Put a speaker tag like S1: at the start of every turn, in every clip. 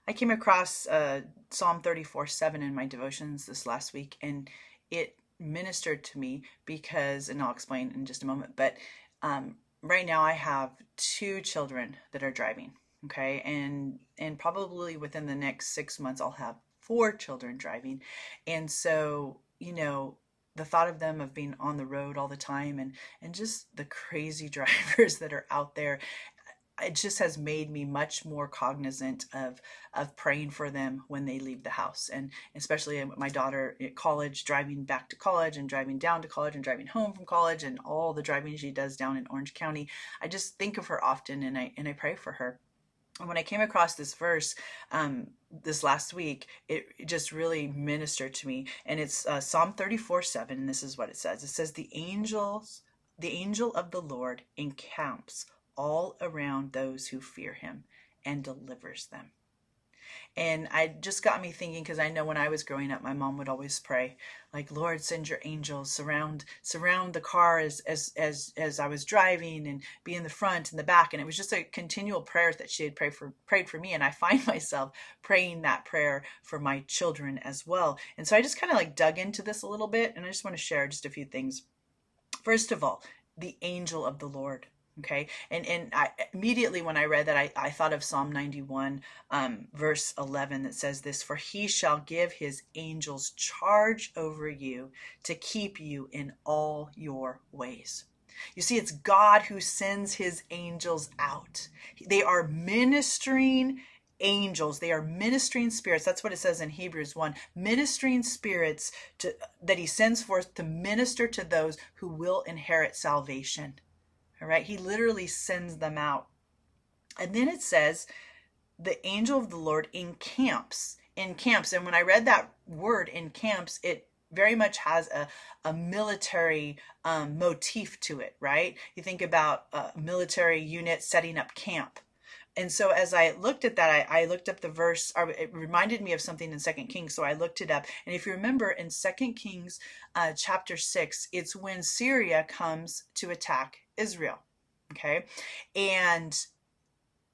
S1: I came across Psalm 34:7 in my devotions this last week, and it ministered to me because, and I'll explain in just a moment, but right now I have two children that are driving, okay, and probably within the next 6 months I'll have four children driving, and so the thought of them of being on the road all the time and just the crazy drivers that are out there, it just has made me much more cognizant of praying for them when they leave the house, and especially my daughter at college, driving back to college and driving down to college and driving home from college and all the driving she does down in Orange County. I just think of her often, and I pray for her. And when I came across this verse this last week, it just really ministered to me. And it's Psalm 34:7, and this is what it says. It says, the angel of the Lord encamps all around those who fear him and delivers them. And I just got me thinking, because I know when I was growing up, my mom would always pray, like, Lord, send your angels, surround the car as I was driving, and be in the front and the back. And it was just a continual prayer that she had prayed for me. And I find myself praying that prayer for my children as well. And so I just kind of like dug into this a little bit, and I just want to share just a few things. First of all, the angel of the Lord. Okay. And I immediately, when I read that, I thought of Psalm 91, verse 11, that says this: for he shall give his angels charge over you to keep you in all your ways. You see, it's God who sends his angels out. They are ministering angels. They are ministering spirits. That's what it says in Hebrews 1. Ministering spirits that he sends forth to minister to those who will inherit salvation. All right. He literally sends them out. And then it says the angel of the Lord encamps. And when I read that word encamps, it very much has a military motif to it, right? You think about a military unit setting up camp. And so as I looked at that, I looked up the verse, or it reminded me of something in Second Kings, so I looked it up. And if you remember, in Second Kings chapter 6, it's when Syria comes to attack Israel, okay? And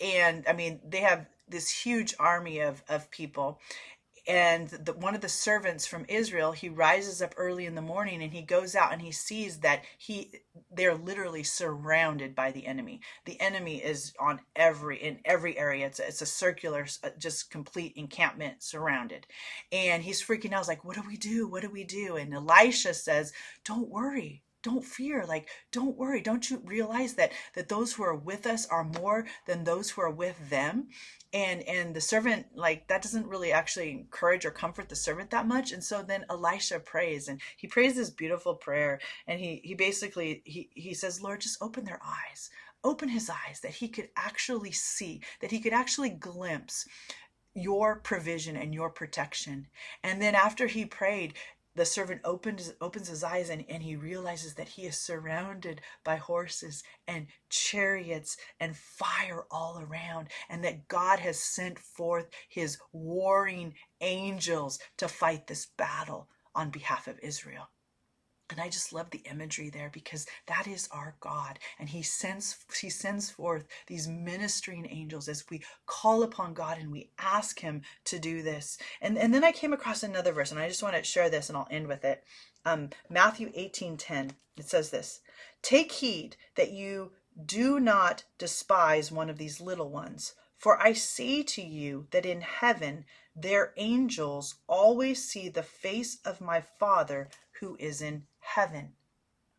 S1: I mean, they have this huge army of people, and one of the servants from Israel, he rises up early in the morning and he goes out and he sees that they're literally surrounded by the enemy. The enemy is in every area. It's a circular, just complete encampment, surrounded. And he's freaking out. He's like, what do we do? What do we do? And Elisha says, don't worry. Don't fear. Like, don't worry. Don't you realize that those who are with us are more than those who are with them? And the servant, like, that doesn't really actually encourage or comfort the servant that much. And so then Elisha prays, and he prays this beautiful prayer. And he basically, he says, Lord, just open their eyes, open his eyes, that he could actually see, that he could actually glimpse your provision and your protection. And then after he prayed, the servant opens his eyes, and he realizes that he is surrounded by horses and chariots and fire all around, and that God has sent forth his warring angels to fight this battle on behalf of Israel. And I just love the imagery there, because that is our God. And he sends forth these ministering angels as we call upon God and we ask him to do this. And then I came across another verse, and I just want to share this and I'll end with it. Matthew 18:10, it says this: take heed that you do not despise one of these little ones, for I say to you that in heaven their angels always see the face of my Father who is in heaven.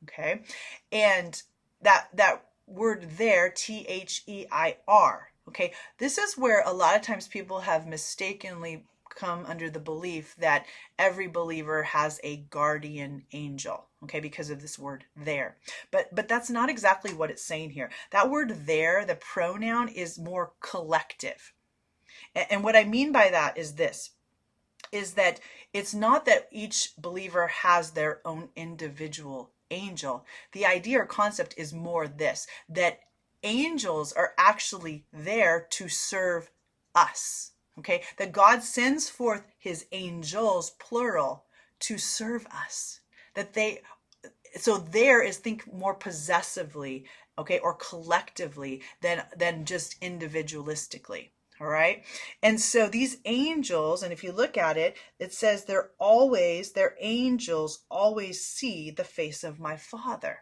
S1: Okay. And that word there, T-H-E-I-R. Okay. This is where a lot of times people have mistakenly come under the belief that every believer has a guardian angel, okay, because of this word there. But that's not exactly what it's saying here. That word there, the pronoun, is more collective. And what I mean by that is this: is that it's not that each believer has their own individual angel. The idea or concept is more this, that angels are actually there to serve us. Okay, that God sends forth his angels, plural, to serve us. So there is, think more possessively, okay, or collectively than just individualistically. All right. And so these angels, and if you look at it, it says their angels always see the face of my Father.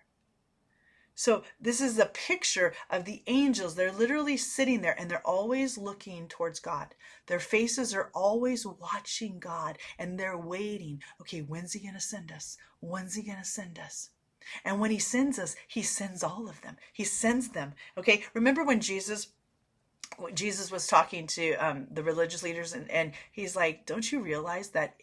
S1: So this is a picture of the angels. They're literally sitting there and they're always looking towards God. Their faces are always watching God and they're waiting. Okay, when's he going to send us? When's he going to send us? And when he sends us, he sends all of them. He sends them. Okay, remember when Jesus was talking to the religious leaders, and he's like, don't you realize that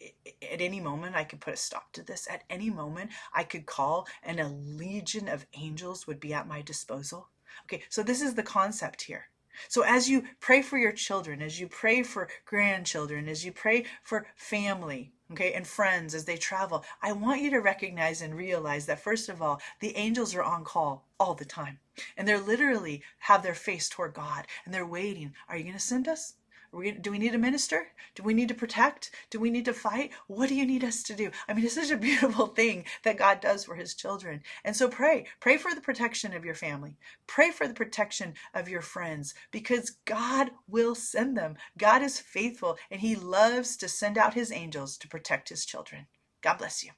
S1: at any moment I could put a stop to this? At any moment I could call and a legion of angels would be at my disposal. Okay, so this is the concept here. So as you pray for your children, as you pray for grandchildren, as you pray for family, okay, and friends as they travel, I want you to recognize and realize that, first of all, the angels are on call all the time. And they're literally have their face toward God and they're waiting. Are you going to send us? Do we need a minister? Do we need to protect? Do we need to fight? What do you need us to do? I mean, it's such a beautiful thing that God does for his children. And so pray for the protection of your family. Pray for the protection of your friends because God will send them. God is faithful and he loves to send out his angels to protect his children. God bless you.